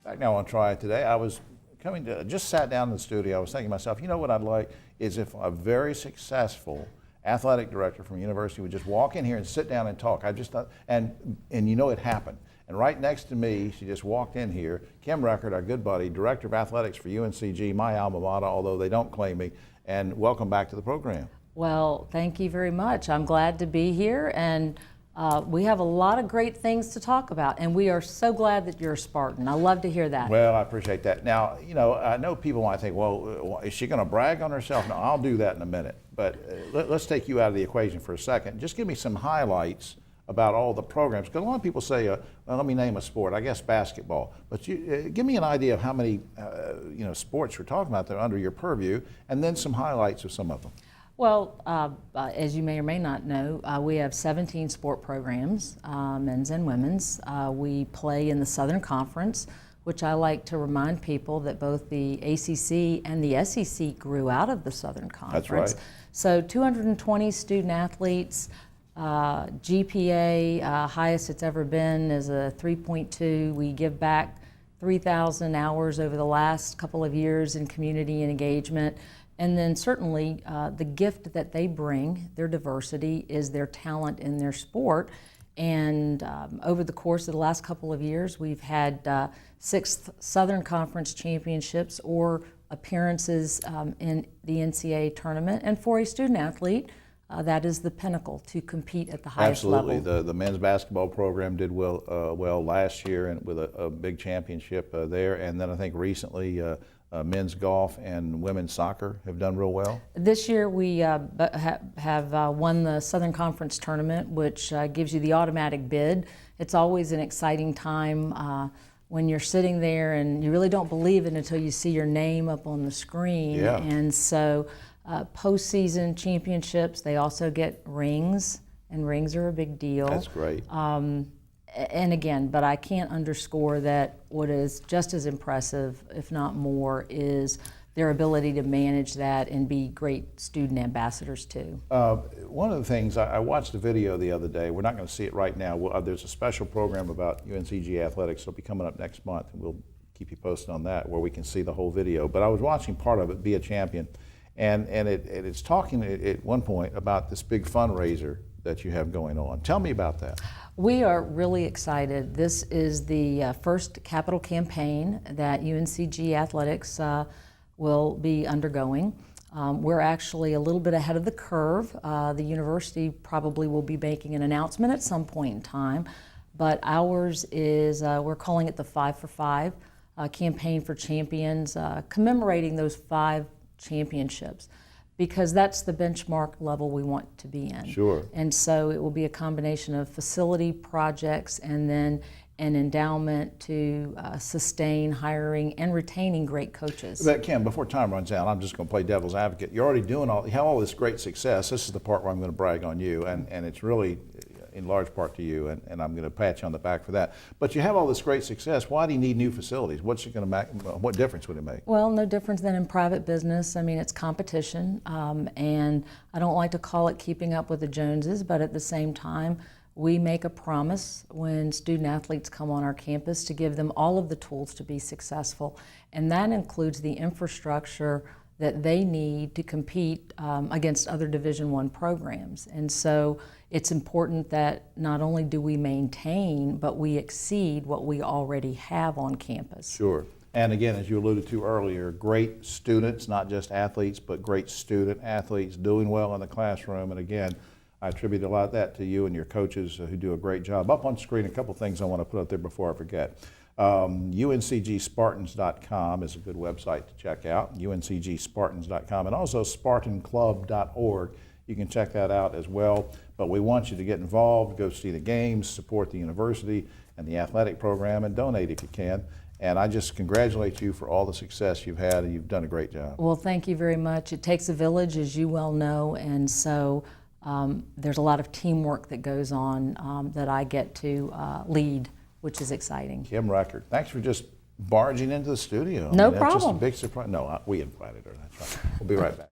Back now on Triad today, I was just sat down in the studio. I was thinking to myself, you know what I'd like is if a very successful athletic director from a university would just walk in here and sit down and talk. I just thought, and you know it happened. And right next to me, she just walked in here, Kim Record, our good buddy, director of athletics for UNCG, my alma mater, although they don't claim me, and welcome back to the program. Well, thank you very much. I'm glad to be here, and we have a lot of great things to talk about, and we are so glad that you're a Spartan. I love to hear that. Well, I appreciate that. Now, you know, I know people might think, well, is she going to brag on herself? No, I'll do that in a minute. But let's take you out of the equation for a second. Just give me some highlights about all the programs. Because a lot of people say, well, let me name a sport, I guess basketball. But give me an idea of how many sports you're talking about that are under your purview, and then some highlights of some of them. Well, as you may or may not know, we have 17 sport programs, men's and women's. We play in the Southern Conference, which I like to remind people that both the ACC and the SEC grew out of the Southern Conference. That's right. So 220 student athletes, GPA, highest it's ever been is a 3.2. We give back 3,000 hours over the last couple of years in community engagement. And then certainly the gift that they bring, their diversity, is their talent in their sport. And over the course of the last couple of years, we've had 6 Southern Conference championships or appearances in the NCAA tournament. And for a student athlete, that is the pinnacle to compete at the highest level. Absolutely. The men's basketball program did well last year and with a big championship there. And then I think recently men's golf and women's soccer have done real well. This year we have won the Southern Conference tournament, which gives you the automatic bid. It's always an exciting time when you're sitting there and you really don't believe it until you see your name up on the screen. Yeah. And so postseason championships, they also get rings, and rings are a big deal. That's great. And again, but I can't underscore that what is just as impressive, if not more, is their ability to manage that and be great student ambassadors too. One of the things, I watched a video the other day, we're not going to see it right now, there's a special program about UNCG athletics, it'll be coming up next month, and we'll keep you posted on that where we can see the whole video. But I was watching part of it, Be a Champion, and it's talking at one point about this big fundraiser that you have going on. Tell me about that. We are really excited. This is the first capital campaign that UNCG Athletics will be undergoing. We're actually a little bit ahead of the curve. The university probably will be making an announcement at some point in time, but ours is, we're calling it the 5 for 5 campaign for champions, commemorating those 5 championships, because that's the benchmark level we want to be in. Sure. And so it will be a combination of facility projects and then an endowment to sustain hiring and retaining great coaches. But Kim, before time runs out, I'm just going to play devil's advocate. You're already doing you have all this great success. This is the part where I'm going to brag on you, and it's really in large part to you, and I'm going to pat you on the back for that. But you have all this great success. Why do you need new facilities? What's it going to make? What difference would it make? Well, no difference than in private business. I mean, it's competition, and I don't like to call it keeping up with the Joneses, but at the same time, we make a promise when student athletes come on our campus to give them all of the tools to be successful, and that includes the infrastructure that they need to compete against other Division I programs. And so it's important that not only do we maintain, but we exceed what we already have on campus. Sure. And again, as you alluded to earlier, great students, not just athletes, but great student athletes doing well in the classroom. And again, I attribute a lot of that to you and your coaches who do a great job. Up on screen, a couple things I want to put up there before I forget. UNCGSpartans.com is a good website to check out, UNCGSpartans.com, and also SpartanClub.org. You can check that out as well. But we want you to get involved, go see the games, support the university and the athletic program, and donate if you can. And I just congratulate you for all the success you've had, and you've done a great job. Well, thank you very much. It takes a village, as you well know, and so there's a lot of teamwork that goes on that I get to lead, which is exciting. Kim Record, thanks for just barging into the studio. No That's problem. just a big surprise. No, we invited her, that's right. We'll be right back.